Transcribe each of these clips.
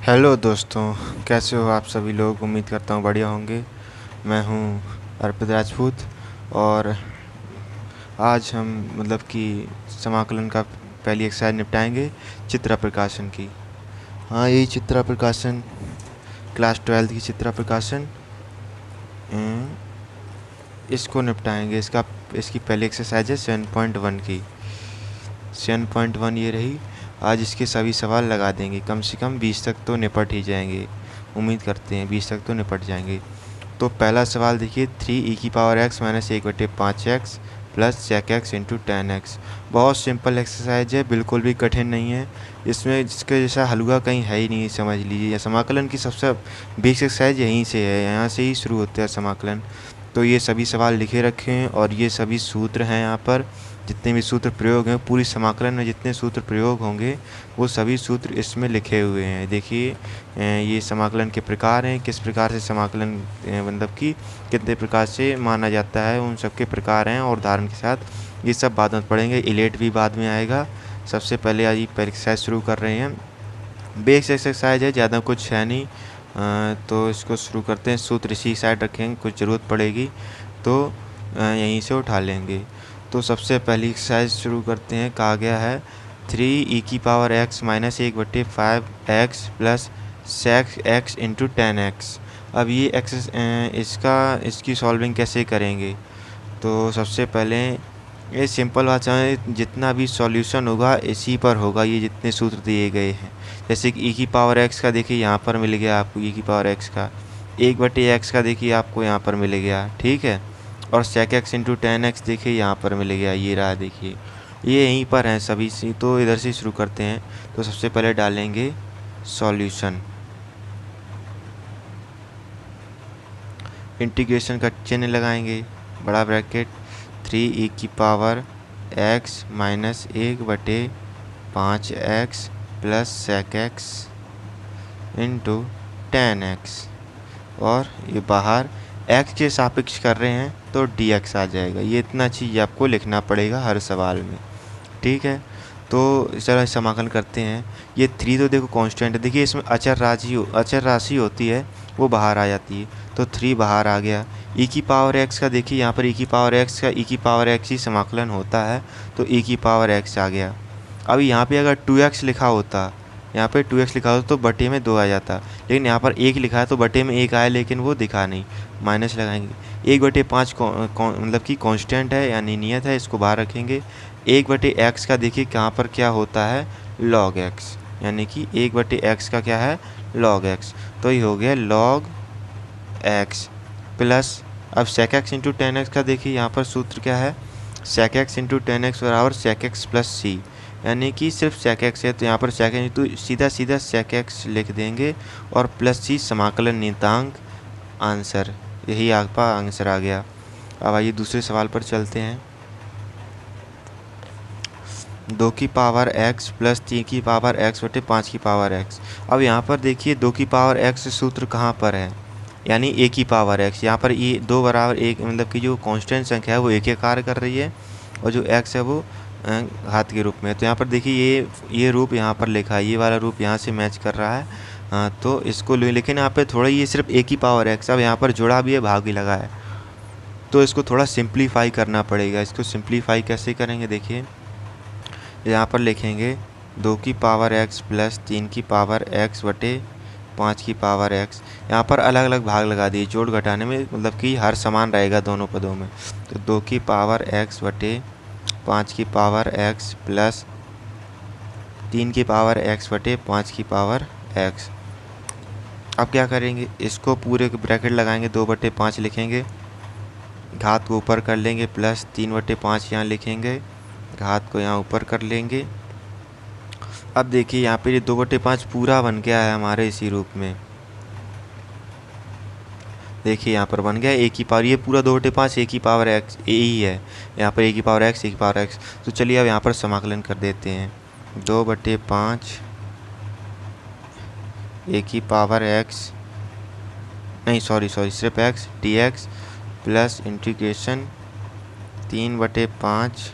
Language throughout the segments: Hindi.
हेलो दोस्तों, कैसे हो आप सभी लोग। उम्मीद करता हूँ बढ़िया होंगे। मैं हूँ अर्पित राजपूत और आज हम कि समाकलन का पहली एक्सरसाइज निपटाएंगे, चित्रा प्रकाशन की। हाँ, यही चित्रा प्रकाशन, क्लास 12 की चित्रा प्रकाशन। इसको निपटाएंगे। इसकी पहली एक्सरसाइज है 7.1 की। 7.1 ये रही। आज इसके सभी सवाल लगा देंगे। कम से कम 20 तक तो निपट ही जाएंगे। उम्मीद करते हैं 20 तक तो निपट जाएंगे। तो पहला सवाल देखिए, 3e⁻x - 1/5x plus sec x into 10x। बहुत सिंपल एक्सरसाइज है, बिल्कुल भी कठिन नहीं है। इसमें जिसके जैसा हलवा कहीं है ही नहीं, समझ लीजिए। समाकलन की सबसे बेसिक एक्सरसाइज यहीं से है, यहाँ से ही शुरू होता है समाकलन। तो ये सभी सवाल लिखे रखे हैं और ये सभी सूत्र हैं। यहाँ पर जितने भी सूत्र प्रयोग हैं, पूरी समाकलन में जितने सूत्र प्रयोग होंगे वो सभी सूत्र इसमें लिखे हुए हैं। देखिए, ये समाकलन के प्रकार हैं, किस प्रकार से समाकलन कि कितने प्रकार से माना जाता है, उन सब के प्रकार हैं और उदाहरण के साथ। ये सब बाद में पढ़ेंगे, इलेट भी बाद में आएगा। सबसे पहले आज एक्सरसाइज शुरू कर रहे हैं। बेस एक्सरसाइज है, ज़्यादा कुछ है नहीं। तो इसको शुरू करते हैं। सूत्र इसी साइड रखेंगे, कुछ ज़रूरत पड़ेगी तो यहीं से उठा लेंगे। तो सबसे पहली एक्सरसाइज शुरू करते हैं। कहा गया है 3e⁻x - 1/5x plus sec x into 10x। अब ये इसकी सॉल्विंग कैसे करेंगे। तो सबसे पहले ये सिंपल भाषा में जितना भी सॉल्यूशन होगा इसी पर होगा, ये जितने सूत्र दिए गए हैं। जैसे कि e⁻x का देखिए यहाँ पर मिल गया आपको, e⁻x का 1/x का देखिए आपको यहाँ पर मिल गया, ठीक है। और sec x इंटू 10x देखिए यहाँ पर मिल गया, ये रहा देखिए, ये यहीं पर हैं सभी सी। तो इधर से शुरू करते हैं। तो सबसे पहले डालेंगे सॉल्यूशन, इंटीग्रेशन का चिन्ह लगाएंगे, बड़ा bracket 3e⁻x - 1/5x plus sec x into 10x। और ये बाहर x के सापेक्ष कर रहे हैं तो dx आ जाएगा। ये इतना चीज़ आपको लिखना पड़ेगा हर सवाल में, ठीक है। तो चलो समाकलन करते हैं। ये 3 तो देखो कांस्टेंट है, देखिए इसमें अचर राशि होती है, वो बाहर आ जाती है। तो 3 बाहर आ गया। e⁻x का देखिए यहाँ पर e⁻x का e⁻x ही समाकलन होता है, तो e⁻x आ गया। अब यहाँ पे अगर 2x लिखा होता, यहाँ पे 2x लिखा होता तो बटे में 2 आ जाता, लेकिन यहाँ पर 1 लिखा है तो बटे में 1 आया, लेकिन वो दिखा नहीं। माइनस लगाएंगे। 1/5 कि कांस्टेंट है यानी नियत है, इसको बाहर रखेंगे। 1/x का देखिए कहाँ पर क्या होता है, log x, यानी कि 1/x का क्या है, log x। तो ये हो गया log x प्लस, अब sec x इंटू 10x का देखिए यहाँ पर सूत्र क्या है, sec x इंटू 10x बराबर sec x प्लस c, यानी कि सिर्फ sec x है तो यहाँ पर sec x, तो सीधा sec x लिख देंगे और प्लस c समाकलन नियतांक आंसर, यही आपका आंसर आ गया। अब आइए दूसरे सवाल पर चलते हैं। 2⁻x plus 3⁻x/5⁻x। अब यहाँ पर देखिए 2⁻x सूत्र कहाँ पर है, यानी a⁻x। यहाँ पर ये 2 बराबर 1 कि जो कांस्टेंट संख्या है वो एक कार्य कर रही है और जो x है वो घात के रूप में। तो यहाँ पर देखिए ये रूप यहाँ पर लिखा है, ये वाला रूप यहाँ से मैच कर रहा है। तो इसको लेकिन यहाँ पे थोड़ा ये सिर्फ a⁻x, अब यहाँ पर जुड़ा भी है, भाग भी लगा है, तो इसको थोड़ा सिंप्लीफाई करना पड़ेगा। इसको सिंप्लीफाई कैसे करेंगे, देखिए यहाँ पर लिखेंगे 2⁻x प्लस 3⁻x/5⁻x। यहाँ पर अलग अलग भाग लगा दिए, जोड़ घटाने में कि हर समान रहेगा दोनों पदों में। तो 2⁻x/5⁻x प्लस 3⁻x/5⁻x। अब क्या करेंगे, इसको पूरे ब्रैकेट लगाएंगे, 2/5 लिखेंगे, घात को ऊपर कर लेंगे, प्लस 3/5 यहाँ लिखेंगे, घात को यहाँ ऊपर कर लेंगे। अब देखिए यहाँ पे ये 2/5 पूरा बन गया है हमारे इसी रूप में, देखिए यहाँ पर बन गया ये पूरा 2/5 a⁻x ही है, यहाँ पर a⁻x। तो चलिए अब यहाँ पर समाकलन कर देते हैं। 2/5 a⁻x, नहीं सॉरी सिर्फ x dx plus integration 3/5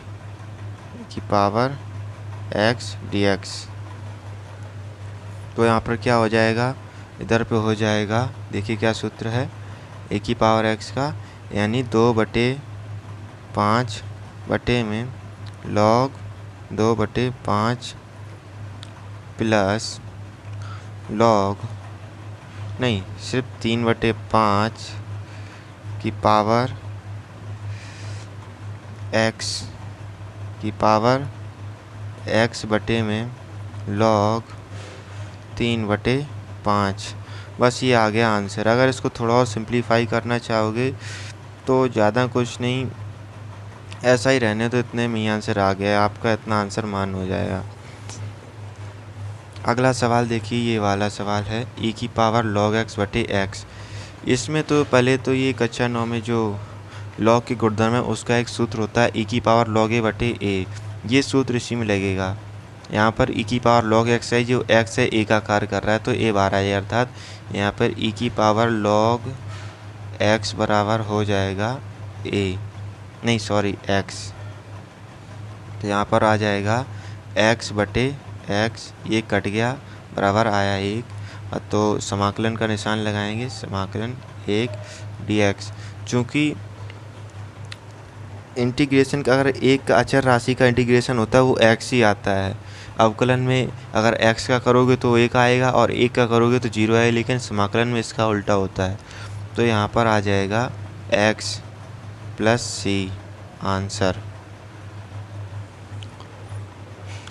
a⁻x dx। तो यहाँ पर क्या हो जाएगा, इधर पे हो जाएगा, देखिए क्या सूत्र है ए की पावर एक्स का, यानी 2/5 बटे में log 2/5 प्लस log नहीं, सिर्फ 3/5 की पावर x की पावर x बटे में log 3/5। बस ये आ गया आंसर। अगर इसको थोड़ा और सिंप्लीफाई करना चाहोगे तो ज़्यादा कुछ नहीं, ऐसा ही रहने तो इतने में ही आंसर आ गया, आपका इतना आंसर मान हो जाएगा। अगला सवाल देखिए, ये वाला सवाल है e की पावर log x बटे x। इसमें तो पहले तो ये कक्षा 9 में जो log के गुणधर्म है उसका एक सूत्र होता है e की पावर log a बटे a, ये सूत्र इसी में लगेगा। यहाँ पर e की पावर log x है, जो x है a का कार्य कर रहा है तो a बार आ जाएगा, अर्थात यहाँ पर e की पावर log x बराबर हो जाएगा a, नहीं सॉरी x, तो यहाँ पर आ जाएगा x बटे x, ये कट गया, बराबर आया 1, तो समाकलन का निशान लगाएंगे, समाकलन 1 dx। चूँकि इंटीग्रेशन का अगर एक अचर राशि का इंटीग्रेशन होता है वो x ही आता है, अवकलन में अगर x का करोगे तो 1 आएगा और 1 का करोगे तो 0 आएगा, लेकिन समाकलन में इसका उल्टा होता है। तो यहाँ पर आ जाएगा x प्लस c आंसर।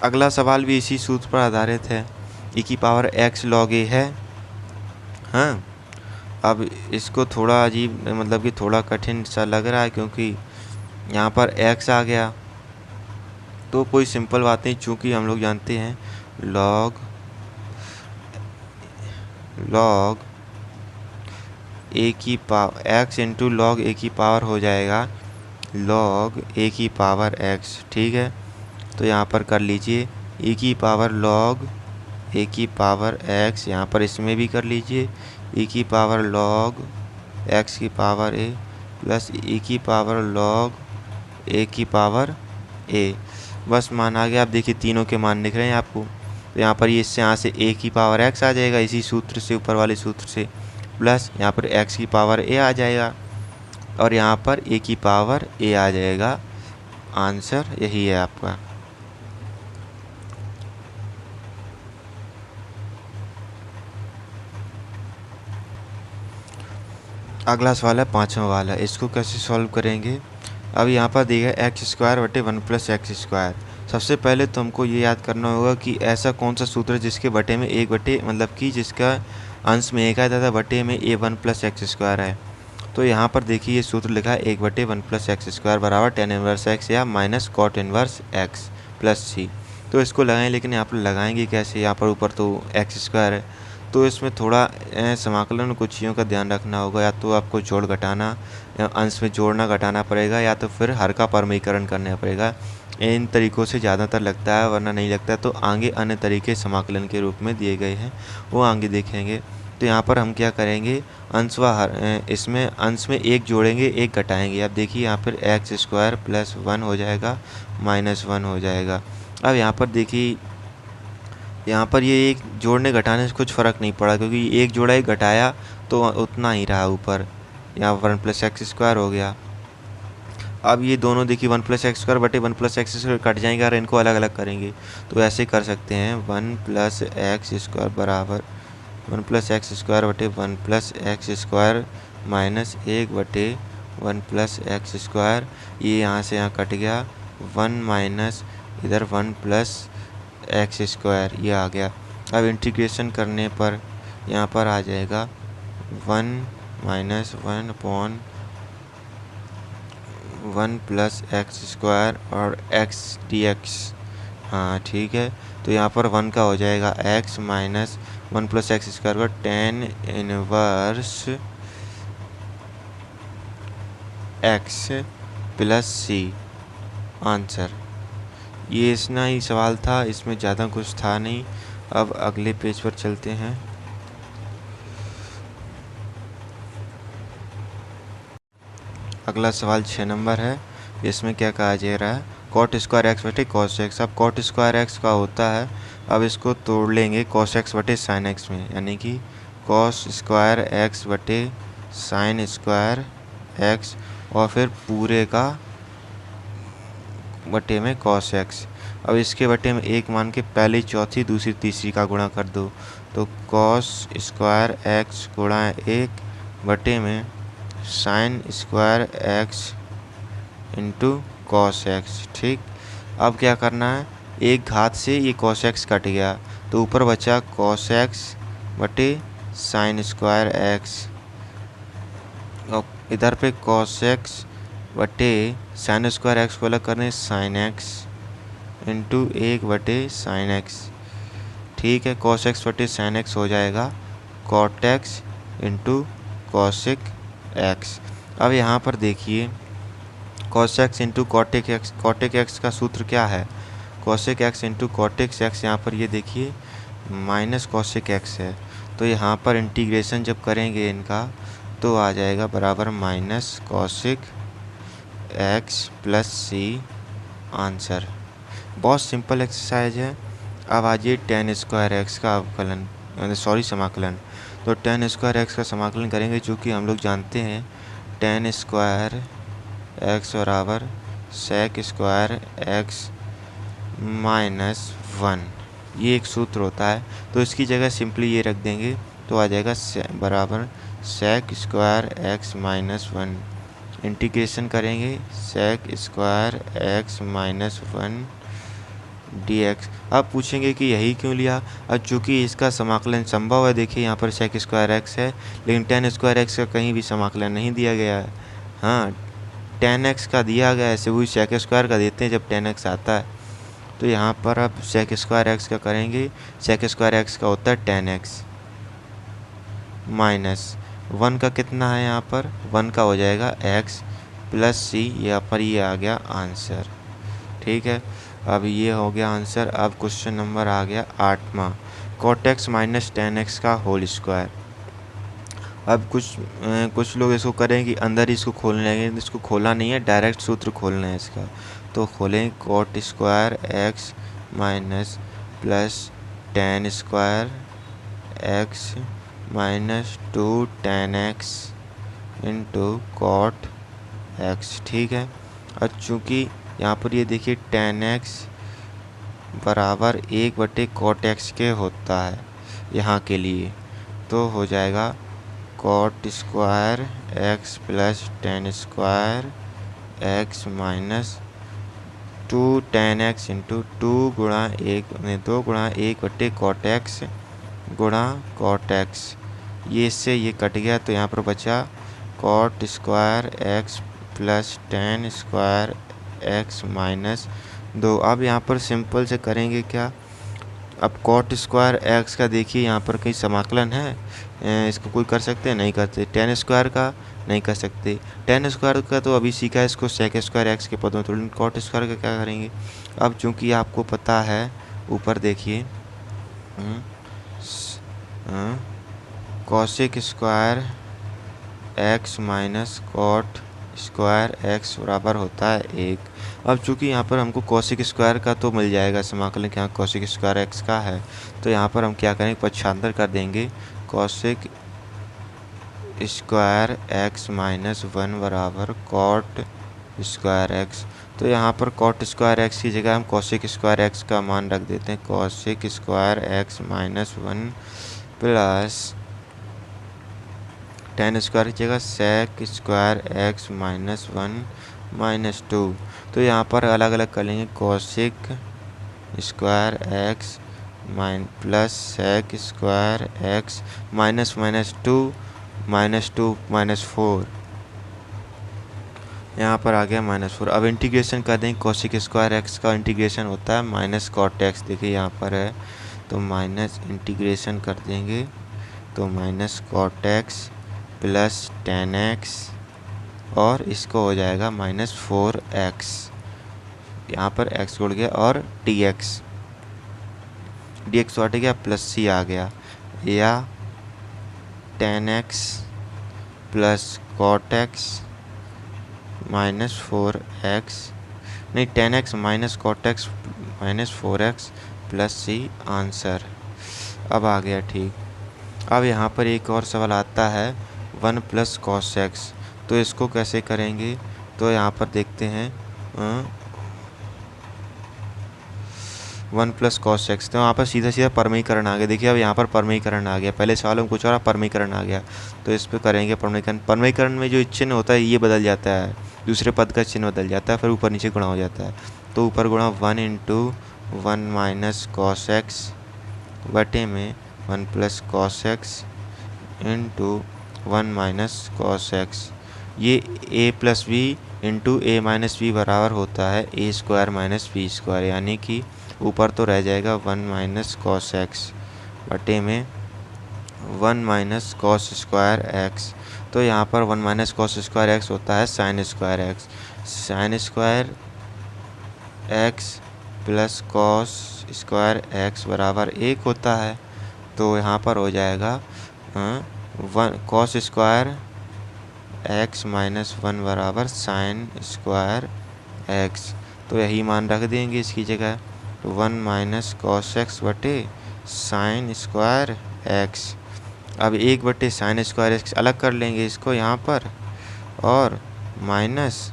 अगला सवाल भी इसी सूत्र पर आधारित है, e की पावर x log a है। हाँ, अब इसको थोड़ा अजीब, मतलब कि थोड़ा कठिन सा लग रहा है क्योंकि यहाँ पर x आ गया, तो कोई सिंपल बात नहीं, चूँकि हम लोग जानते हैं log a की power x into log a की पावर हो जाएगा log a की पावर x, ठीक है। तो यहाँ पर कर लीजिए e की पावर log a की पावर x, यहाँ पर इसमें भी कर लीजिए e की पावर log x की पावर a प्लस e की पावर log a की पावर a, बस मान आ गया। आप देखिए तीनों के मान दिख रहे हैं आपको, तो यहाँ पर ये इससे यहाँ से a की पावर x आ जाएगा इसी सूत्र से, ऊपर वाले सूत्र से, प्लस यहाँ पर x की पावर a आ जाएगा और यहाँ पर a की पावर a आ जाएगा। आंसर यही है आपका। अगला सवाल है 5वां वाला, इसको कैसे सॉल्व करेंगे। अब यहाँ पर दिया है एक्स स्क्वायर बटे 1 प्लस एक्स स्क्वायर। सबसे पहले तो हमको ये याद करना होगा कि ऐसा कौन सा सूत्र है जिसके बटे में एक बटे, मतलब कि जिसका अंश में एक आया था बटे में a 1 प्लस एक्स स्क्वायर है। तो यहाँ पर देखिए ये सूत्र लिखा है 1 बटे 1 प्लस एक्स स्क्वायर बराबर tan इनवर्स x या minus cot inverse x plus c। तो इसको लगाएं, लेकिन यहाँ पर लगाएंगे कैसे, यहाँ पर ऊपर तो एक्स स्क्वायर है, तो इसमें थोड़ा समाकलन में कुछ चीज़ों का ध्यान रखना होगा, या तो आपको जोड़ घटाना, अंश में जोड़ना घटाना पड़ेगा, या तो फिर हर का परमीकरण करना पड़ेगा। इन तरीक़ों से ज़्यादातर लगता है, वरना नहीं लगता। तो आगे अन्य तरीके समाकलन के रूप में दिए गए हैं, वो आगे देखेंगे। तो यहाँ पर हम क्या करेंगे, अंश व हर, इसमें अंश में एक जोड़ेंगे एक घटाएंगे। अब देखिए यहाँ पर एक्स स्क्वायर प्लस 1 हो जाएगा, माइनस 1 हो जाएगा। अब यहाँ पर देखिए, यहाँ पर ये एक जोड़ने घटाने से कुछ फ़र्क नहीं पड़ा, क्योंकि एक जोड़ा एक घटाया तो उतना ही रहा ऊपर, यहाँ 1 प्लस एक्स स्क्वायर हो गया। अब ये दोनों देखिए 1 प्लस एक्स स्क्वायर बटे 1 प्लस एक्स स्क्वायर कट जाएंगे और इनको अलग अलग करेंगे, तो ऐसे कर सकते हैं 1 प्लस एक्स स्क्वायर बराबर 1 प्लस एक्स स्क्वायर बटे 1 प्लस एक्स स्क्वायर माइनस 1 बटे 1 प्लस एक्स स्क्वायर। ये यहाँ से यहाँ कट गया, 1 माइनस इधर 1 प्लस एक्स स्क्वायर, ये आ गया। अब इंटीग्रेशन करने पर यहाँ पर आ जाएगा 1 minus 1 upon 1 plus x square और x dx। हाँ ठीक है, तो यहाँ पर 1 का हो जाएगा x minus 1 plus x square का tan inverse x plus c answer. ये इतना ही सवाल था, इसमें ज़्यादा कुछ था नहीं। अब अगले पेज पर चलते हैं। अगला सवाल 6 नंबर है, इसमें क्या कहा जा रहा है, कॉट स्क्वायर एक्स बटे कॉस एक्स। अब कॉट स्क्वायर एक्स का होता है अब इसको तोड़ लेंगे कॉस एक्स बटे साइन एक्स में, यानी कि कॉस स्क्वायर एक्स बटे साइन स्क्वायर एक्स और फिर पूरे का बटे में कॉस एक्स। अब इसके बटे में एक मान के पहली चौथी दूसरी तीसरी का गुणा कर दो, तो कॉस स्क्वायर एक्स गुणा एक बटे में sine square x into cos x. ठीक, अब क्या करना है, एक घात से ये कॉस एक्स कट गया तो ऊपर बचा कॉस एक्स बटे साइन स्क्वायर एक्स, और इधर पे कॉस एक्स बटे साइन स्क्वायर एक्स को अलग करने साइन एक्स इंटू एक बटे साइन एक्स। ठीक है, कॉस एक्स बटे साइन एक्स हो जाएगा cot x into cosec x. अब यहाँ पर देखिए cos x into cot x का सूत्र क्या है, cosec x into cot x. यहाँ पर ये देखिए माइनस कॉसिक एक्स है, तो यहाँ पर इंटीग्रेशन जब करेंगे इनका तो आ जाएगा बराबर minus cosec x plus C answer. बहुत सिंपल एक्सरसाइज है। अब आ जाइए टेन स्क्वायर एक्स का अवकलन, समाकलन। तो टेन स्क्वायर एक्स का समाकलन करेंगे, चूँकि हम लोग जानते हैं टेन स्क्वायर एक्स बराबर सेक स्क्वायर एक्स माइनस 1, ये एक सूत्र होता है। तो इसकी जगह सिंपली ये रख देंगे तो आ जाएगा बराबर sec square x minus 1। Integration करेंगे sec square x minus 1 dx। अब पूछेंगे कि यही क्यों लिया, अब चूँकि इसका समाकलन संभव है, देखिए यहाँ पर सेक स्क्वायर एक्स है लेकिन टेन स्क्वायर एक्स का कहीं भी समाकलन नहीं दिया गया है। हाँ, टेन एक्स का दिया गया है, ऐसे वही सेक स्क्वायर का देते हैं जब टेन एक्स आता है। तो यहाँ पर अब सेक स्क्वायर एक्स का करेंगे, सेक स्क्वायर एक्स का होता है टेन एक्स माइनस 1 का कितना है, यहाँ पर 1 का हो जाएगा एक्स प्लस सी, यहाँ पर ये आ गया आंसर। ठीक है, अब ये हो गया आंसर। अब क्वेश्चन नंबर आ गया 8वां, cot x minus ten x का होल स्क्वायर। अब कुछ लोग इसको करेंगे कि अंदर ही इसको खोलने लगेंगे, इसको खोला नहीं है, डायरेक्ट सूत्र खोलना है इसका। तो खोलें cot square x minus plus tan square x minus 2 tan x into cot x. ठीक है, और चूँकि यहाँ पर ये देखिए टेन एक्स बराबर 1 बटे कॉट एक्स के होता है यहाँ के लिए, तो हो जाएगा cot square x plus tan square x minus 2 tan x into 2 गुणा 1 बटे कॉट एक्स गुणा कॉट एक्स। ये इससे ये कट गया तो यहाँ पर बचा cot square x plus tan square x minus 2। अब यहाँ पर सिंपल से करेंगे क्या, अब कॉट स्क्वायर एक्स का देखिए यहाँ पर कहीं समाकलन है, इसको कोई कर सकते हैं, नहीं करते। टेन स्क्वायर का नहीं कर सकते, टेन स्क्वायर का तो अभी सीखा है, इसको सेक स्क्वायर एक्स के पदों में, तो कॉट स्क्वायर का क्या करेंगे। अब चूँकि आपको पता है ऊपर देखिए cosec square x minus cot square x बराबर होता है 1। अब चूँकि यहाँ पर हमको कॉसिक स्क्वायर का तो मिल जाएगा समाकलन के, यहाँ कॉसिक स्क्वायर एक्स का है, तो यहाँ पर हम क्या करेंगे, पक्षांतर कर देंगे, कॉसिक स्क्वायर एक्स माइनस 1 बराबर कॉट स्क्वायर एक्स। तो यहाँ पर कॉट स्क्वायर एक्स की जगह हम कॉसिक स्क्वायर एक्स का मान रख देते हैं, cosec square x minus 1 plus tan square की जगह sec square x minus 1 minus 2। तो यहाँ पर अलग अलग कर लेंगे, cosec square x plus sec square x minus 2 minus 4, यहाँ पर आ गया -4। अब इंटीग्रेशन कर देंगे, कॉसिक स्क्वायर एक्स का इंटीग्रेशन होता है माइनस कॉट एक्स, देखिए यहाँ पर है, तो माइनस इंटीग्रेशन कर देंगे तो minus cot x plus tan x और इसको हो जाएगा -4x, यहाँ पर x जुड़ गया और dx हट गया, प्लस सी आ गया, या 10x plus cot x -4x, नहीं 10x minus cot x -4x plus C answer. अब आ गया ठीक। अब यहाँ पर एक और सवाल आता है 1 प्लस कॉस एक्स, तो इसको कैसे करेंगे? तो यहाँ पर देखते हैं 1 प्लस कॉस एक्स, तो यहाँ पर सीधा सीधा परमीकरण आ गया। देखिए अब यहाँ पर परमीकरण आ गया, पहले सवाल में कुछ और परमीकरण आ गया, तो इस पर करेंगे परमीकरण। परमीकरण में जो चिन्ह होता है ये बदल जाता है, दूसरे पद का चिन्ह बदल जाता है, फिर ऊपर नीचे गुणा हो जाता है। तो ऊपर गुणा 1 इंटू 1 माइनस कॉस एक्स बटे में 1 plus cos x into 1 minus cos x. ये a plus B into A minus B बराबर होता है A square minus B square, यानी कि ऊपर तो रह जाएगा 1 माइनस कॉस एक्स बटे में 1 माइनस कॉस स्क्वायर एक्स। तो यहाँ पर 1 माइनस कॉस स्क्वायर एक्स होता है sine square x. Sine square x plus cos square x बराबर 1 होता है, तो यहाँ पर हो जाएगा 1 कॉस स्क्वायर एक्स माइनस 1 बराबर साइन स्क्वायर एक्स। तो यही मान रख देंगे इसकी जगह, 1 माइनस कॉस एक्स बटे साइन स्क्वायर एक्स। अब 1 बटे साइन स्क्वायर एक्स अलग कर लेंगे इसको यहाँ पर, और माइनस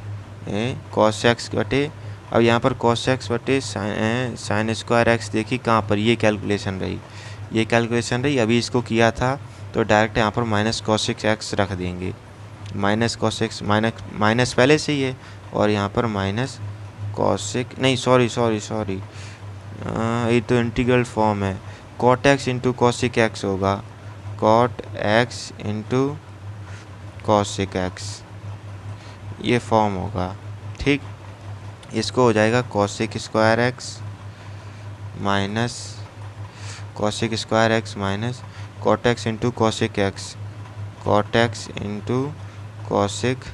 कॉस एक्स बटे, अब यहाँ पर कॉस एक्स बटे साइन स्क्वायर एक्स, देखिए कहाँ पर ये कैलकुलेशन रही, ये कैलकुलेशन रही। अभी इसको किया था तो डायरेक्ट यहाँ पर माइनस कॉस एक्स रख देंगे, माइनस कॉस एक्स, माइनस पहले से ही है, और यहाँ पर माइनस कॉसिक, नहीं सॉरी ये तो इंटीग्रल फॉर्म है, cot x into cosec x होगा, cot x into cosec x ये फॉर्म होगा। ठीक, इसको हो जाएगा cosec square x minus cosec square x minus cot x into cosec x, cot x into cosec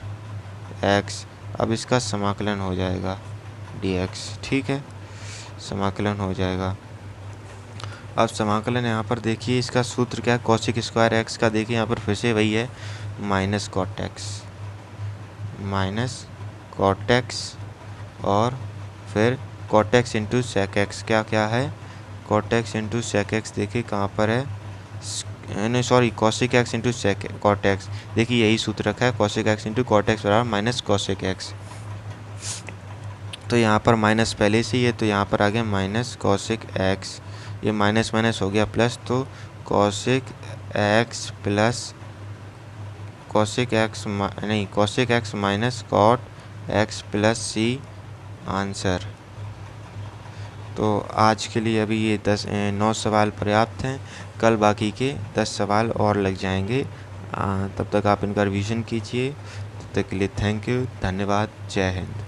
x. अब इसका समाकलन हो जाएगा dx, ठीक है, समाकलन हो जाएगा। अब समाकलन यहाँ पर देखिए इसका सूत्र क्या है, कॉसिक स्क्वायर एक्स का देखिए यहाँ पर फिर से वही है, माइनस कॉट एक्स और फिर cot x into sec x, क्या है, cot x into sec x, देखिए कहाँ पर है, नहीं sorry cosec x into sec cot x, देखिए यही सूत्र रखा है, cosec x into cot x बराबर माइनस कॉसिक एक्स। तो यहाँ पर माइनस पहले से ही है, तो यहाँ पर आ गया माइनस कॉसिक एक्स, ये माइनस माइनस हो गया प्लस, तो cosec x plus cosec x minus cot x plus C answer. तो आज के लिए अभी ये 9 सवाल पर्याप्त हैं, कल बाकी के 10 सवाल और लग जाएंगे। तब तक आप इनका रिवीजन कीजिए। तब तक के लिए थैंक यू, धन्यवाद, जय हिंद।